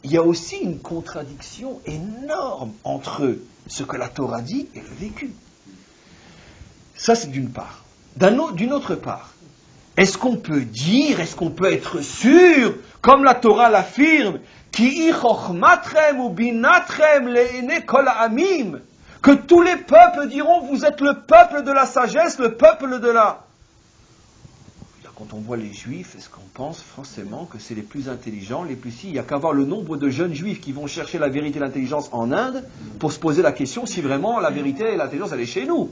il y a aussi une contradiction énorme entre ce que la Torah dit et le vécu. Ça, c'est d'une part. D'une autre part, est-ce qu'on peut dire, est-ce qu'on peut être sûr, comme la Torah l'affirme, Ki chochmatrem ou binatrem le'ene kol ha'amim, que tous les peuples diront, vous êtes le peuple de la sagesse, le peuple de la... Quand on voit les juifs, est-ce qu'on pense forcément que c'est les plus intelligents, les plus si? Il n'y a qu'à voir le nombre de jeunes juifs qui vont chercher la vérité et l'intelligence en Inde pour se poser la question si vraiment la vérité et l'intelligence elle est chez nous.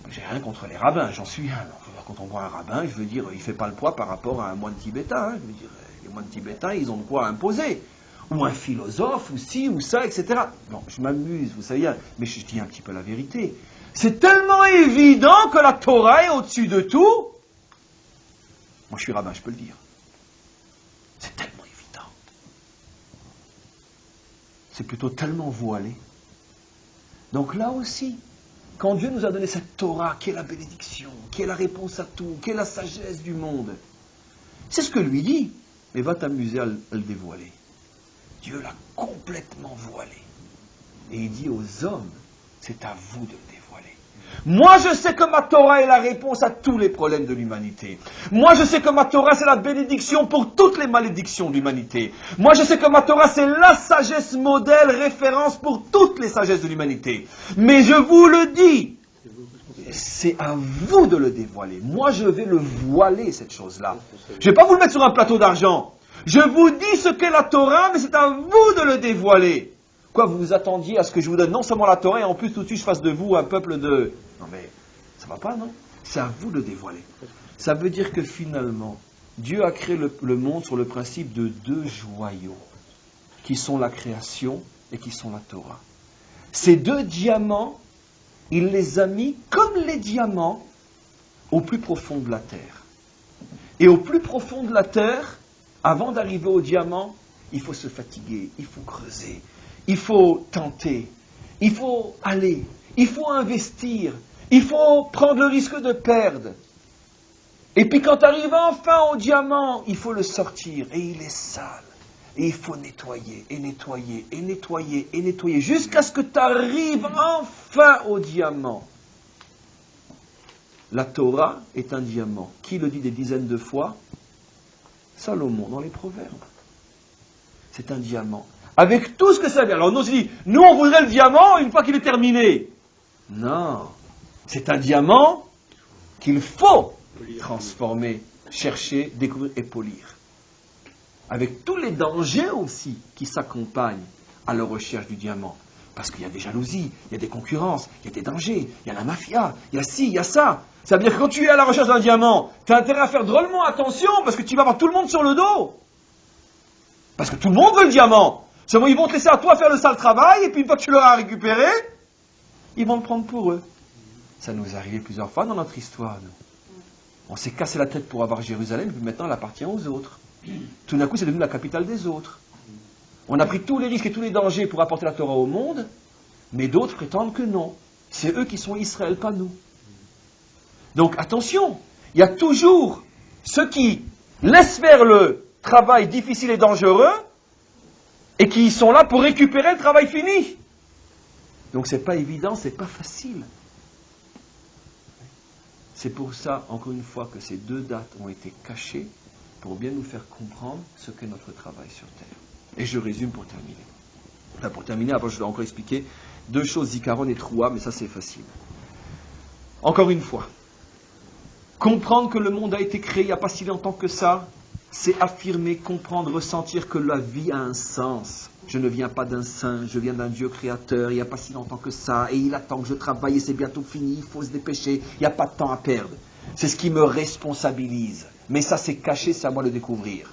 J'ai rien contre les rabbins, j'en suis un. Quand on voit un rabbin, je veux dire, il ne fait pas le poids par rapport à un moine tibétain. Je veux dire, les moines tibétains, ils ont de quoi imposer. Ou un philosophe, ou ci, ou ça, etc. Non, je m'amuse, vous savez, mais je dis un petit peu la vérité. C'est tellement évident que la Torah est au-dessus de tout. Moi, je suis rabbin, je peux le dire. C'est tellement évident. C'est plutôt tellement voilé. Donc là aussi, quand Dieu nous a donné cette Torah, qui est la bénédiction, qui est la réponse à tout, qui est la sagesse du monde, c'est ce que lui dit, mais va t'amuser à le dévoiler. Dieu l'a complètement voilé. Et il dit aux hommes, c'est à vous de le dévoiler. Moi, je sais que ma Torah est la réponse à tous les problèmes de l'humanité. Moi, je sais que ma Torah, c'est la bénédiction pour toutes les malédictions de l'humanité. Moi, je sais que ma Torah, c'est la sagesse modèle, référence pour toutes les sagesses de l'humanité. Mais je vous le dis, c'est à vous de le dévoiler. Moi, je vais le voiler, cette chose-là. Je ne vais pas vous le mettre sur un plateau d'argent. Je vous dis ce qu'est la Torah, mais c'est à vous de le dévoiler. Quoi, vous vous attendiez à ce que je vous donne non seulement la Torah, et en plus tout de suite je fasse de vous un peuple de... Non mais, ça va pas, non? C'est à vous de le dévoiler. Ça veut dire que finalement, Dieu a créé le monde sur le principe de deux joyaux, qui sont la création et qui sont la Torah. Ces deux diamants, il les a mis comme les diamants au plus profond de la terre. Et au plus profond de la terre, avant d'arriver au diamant, il faut se fatiguer, il faut creuser. Il faut tenter, il faut aller, il faut investir, il faut prendre le risque de perdre. Et puis quand tu arrives enfin au diamant, il faut le sortir et il est sale. Et il faut nettoyer, et nettoyer, et nettoyer, et nettoyer, jusqu'à ce que tu arrives enfin au diamant. La Torah est un diamant. Qui le dit des dizaines de fois? Salomon dans les Proverbes. C'est un diamant. Avec tout ce que ça veut dire. Alors nous on se dit, nous on voudrait le diamant une fois qu'il est terminé. Non. C'est un diamant qu'il faut transformer, chercher, découvrir et polir. Avec tous les dangers aussi qui s'accompagnent à la recherche du diamant. Parce qu'il y a des jalousies, il y a des concurrences, il y a des dangers, il y a la mafia, il y a ci, il y a ça. Ça veut dire que quand tu es à la recherche d'un diamant, tu as intérêt à faire drôlement attention parce que tu vas avoir tout le monde sur le dos. Parce que tout le monde veut le diamant. Seulement, ils vont te laisser à toi faire le sale travail, et puis une fois que tu l'auras récupéré, ils vont le prendre pour eux. Ça nous est arrivé plusieurs fois dans notre histoire, nous. On s'est cassé la tête pour avoir Jérusalem, puis maintenant elle appartient aux autres. Tout d'un coup, c'est devenu la capitale des autres. On a pris tous les risques et tous les dangers pour apporter la Torah au monde, mais d'autres prétendent que non. C'est eux qui sont Israël, pas nous. Donc attention, il y a toujours ceux qui laissent faire le travail difficile et dangereux, et qui sont là pour récupérer le travail fini. Donc c'est pas évident, c'est pas facile. C'est pour ça, encore une fois, que ces deux dates ont été cachées pour bien nous faire comprendre ce qu'est notre travail sur Terre. Et je résume pour terminer. Enfin, pour terminer, après je dois encore expliquer deux choses, Zikaron et Troua, mais ça c'est facile. Encore une fois, comprendre que le monde a été créé il n'y a pas si longtemps que ça, c'est affirmer, comprendre, ressentir que la vie a un sens. Je ne viens pas d'un saint, je viens d'un Dieu créateur, il n'y a pas si longtemps que ça, et il attend que je travaille et c'est bientôt fini, il faut se dépêcher, il n'y a pas de temps à perdre. C'est ce qui me responsabilise. Mais ça c'est caché, c'est à moi de le découvrir.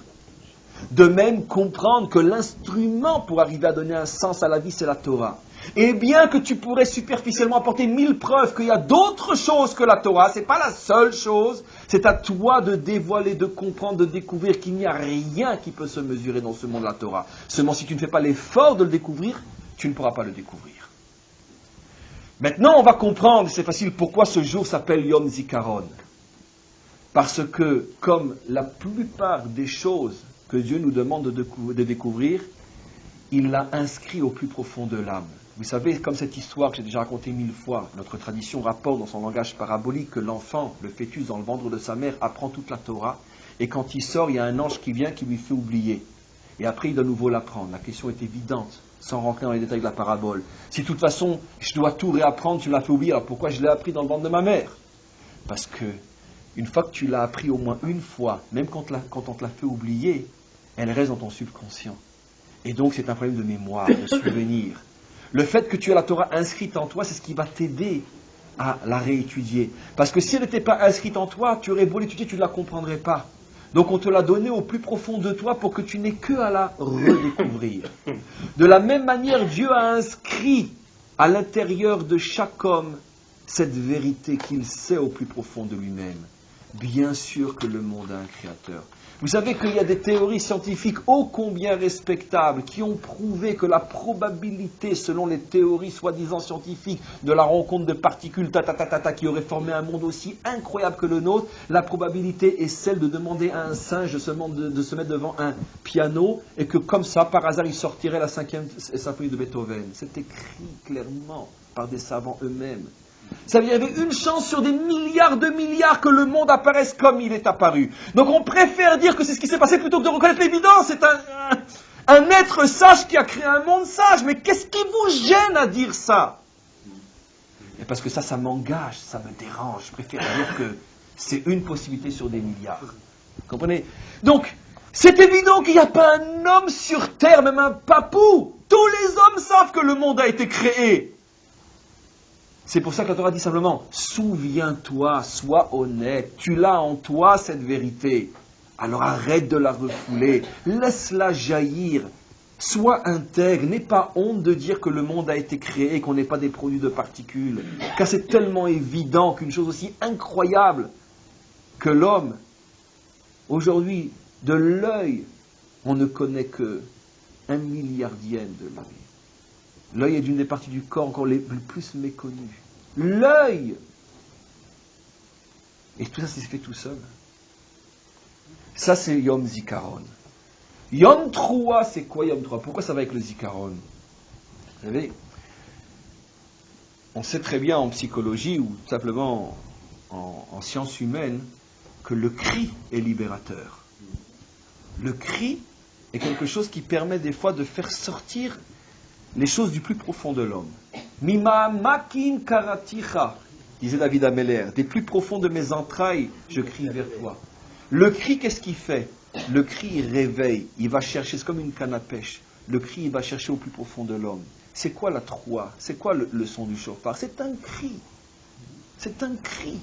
De même, comprendre que l'instrument pour arriver à donner un sens à la vie, c'est la Torah. Et bien que tu pourrais superficiellement apporter 1000 preuves qu'il y a d'autres choses que la Torah, c'est pas la seule chose, c'est à toi de dévoiler, de comprendre, de découvrir qu'il n'y a rien qui peut se mesurer dans ce monde de la Torah. Seulement si tu ne fais pas l'effort de le découvrir, tu ne pourras pas le découvrir. Maintenant, on va comprendre, c'est facile, pourquoi ce jour s'appelle Yom Zikaron. Parce que, comme la plupart des choses que Dieu nous demande de découvrir, il l'a inscrit au plus profond de l'âme. Vous savez, comme cette histoire que j'ai déjà racontée 1000 fois, notre tradition rapporte dans son langage parabolique que l'enfant, le fœtus dans le ventre de sa mère, apprend toute la Torah, et quand il sort, il y a un ange qui vient qui lui fait oublier. Et après, il doit de nouveau l'apprendre. La question est évidente, sans rentrer dans les détails de la parabole. Si de toute façon, je dois tout réapprendre, tu l'as fait oublier, alors pourquoi je l'ai appris dans le ventre de ma mère? Parce que, une fois que tu l'as appris au moins une fois, même quand on te l'a fait oublier, elle reste dans ton subconscient. Et donc, c'est un problème de mémoire, de souvenir. Le fait que tu aies la Torah inscrite en toi, c'est ce qui va t'aider à la réétudier. Parce que si elle n'était pas inscrite en toi, tu aurais beau l'étudier, tu ne la comprendrais pas. Donc on te l'a donnée au plus profond de toi pour que tu n'aies que à la redécouvrir. De la même manière, Dieu a inscrit à l'intérieur de chaque homme cette vérité qu'il sait au plus profond de lui-même. Bien sûr que le monde a un créateur. Vous savez qu'il y a des théories scientifiques ô combien respectables qui ont prouvé que la probabilité, selon les théories soi-disant scientifiques, de la rencontre de particules qui auraient formé un monde aussi incroyable que le nôtre, la probabilité est celle de demander à un singe de se mettre devant un piano et que comme ça, par hasard, il sortirait la 5e symphonie de Beethoven. C'est écrit clairement par des savants eux-mêmes. Ça veut dire qu'il y avait une chance sur des milliards de milliards que le monde apparaisse comme il est apparu. Donc on préfère dire que c'est ce qui s'est passé plutôt que de reconnaître l'évidence. C'est un être sage qui a créé un monde sage. Mais qu'est-ce qui vous gêne à dire ça? Et parce que ça m'engage, ça me dérange. Je préfère dire que c'est une possibilité sur des milliards. Vous comprenez? Donc, c'est évident qu'il n'y a pas un homme sur terre, même un papou. Tous les hommes savent que le monde a été créé. C'est pour ça que la Torah dit simplement, souviens-toi, sois honnête, tu l'as en toi cette vérité. Alors arrête de la refouler, laisse-la jaillir, sois intègre, n'aie pas honte de dire que le monde a été créé et qu'on n'est pas des produits de particules. Car c'est tellement évident qu'une chose aussi incroyable que l'homme, aujourd'hui, de l'œil, on ne connaît que 1 milliardième de l'œil. L'œil est d'une des parties du corps encore les plus méconnues. L'œil! Et tout ça, c'est fait tout seul. Ça, c'est Yom Zikaron. Yom Troua, c'est quoi Yom Troua? Pourquoi ça va avec le Zikaron? Vous savez, on sait très bien en psychologie ou tout simplement en sciences humaines que le cri est libérateur. Le cri est quelque chose qui permet des fois de faire sortir les choses du plus profond de l'homme. Mima makin karaticha, disait David Ameller, des plus profonds de mes entrailles, je crie vers toi. Le cri, qu'est-ce qu'il fait? Le cri, il réveille, il va chercher, c'est comme une canne à pêche. Le cri, il va chercher au plus profond de l'homme. C'est quoi la troua? C'est quoi le son du chauffard? C'est un cri. C'est un cri.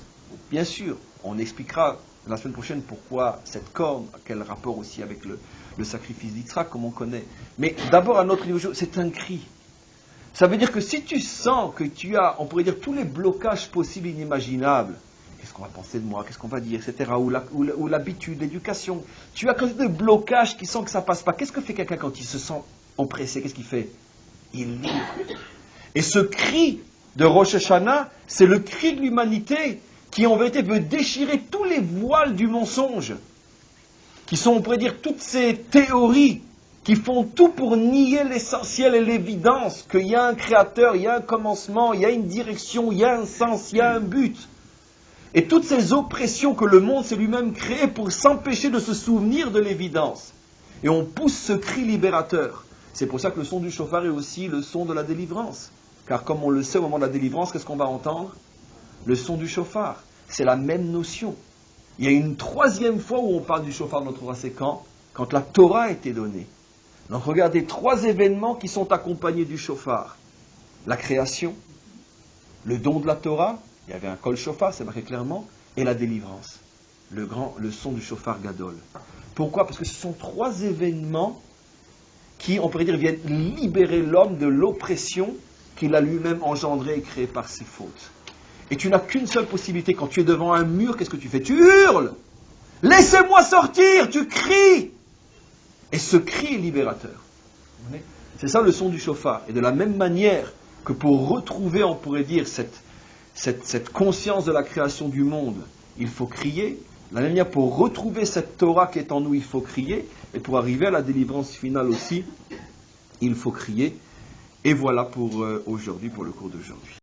Bien sûr, on expliquera la semaine prochaine pourquoi cette corne, quel rapport aussi avec le sacrifice d'Yitzhak, comme on connaît. Mais d'abord, à notre niveau, c'est un cri. Ça veut dire que si tu sens que tu as, on pourrait dire, tous les blocages possibles et inimaginables, qu'est-ce qu'on va penser de moi, qu'est-ce qu'on va dire, etc., ou l'habitude, l'éducation, tu as quand même des blocages qui sentent que ça ne passe pas. Qu'est-ce que fait quelqu'un quand il se sent oppressé? Qu'est-ce qu'il fait? Il livre. Et ce cri de Rosh Hashanah, c'est le cri de l'humanité qui en vérité veut déchirer tous les voiles du mensonge, qui sont, on pourrait dire, toutes ces théories qui font tout pour nier l'essentiel et l'évidence qu'il y a un créateur, il y a un commencement, il y a une direction, il y a un sens, il y a un but. Et toutes ces oppressions que le monde s'est lui-même créé pour s'empêcher de se souvenir de l'évidence. Et on pousse ce cri libérateur. C'est pour ça que le son du chauffard est aussi le son de la délivrance. Car comme on le sait au moment de la délivrance, qu'est-ce qu'on va entendre? Le son du chauffard. C'est la même notion. Il y a une troisième fois où on parle du chauffard dans notre Torah, c'est quand la Torah a été donnée. Donc regardez 3 événements qui sont accompagnés du chauffard. La création, le don de la Torah, il y avait un kol chauffard, c'est marqué clairement, et la délivrance, le son du chauffard gadol. Pourquoi? Parce que ce sont 3 événements qui, on pourrait dire, viennent libérer l'homme de l'oppression qu'il a lui-même engendrée et créée par ses fautes. Et tu n'as qu'une seule possibilité, quand tu es devant un mur, qu'est-ce que tu fais? Tu hurles! Laissez-moi sortir! Tu cries! Et ce cri est libérateur. C'est ça le son du chauffard. Et de la même manière que pour retrouver, on pourrait dire, cette conscience de la création du monde, il faut crier. De la même manière, pour retrouver cette Torah qui est en nous, il faut crier. Et pour arriver à la délivrance finale aussi, Il faut crier. Et voilà pour aujourd'hui, pour le cours d'aujourd'hui.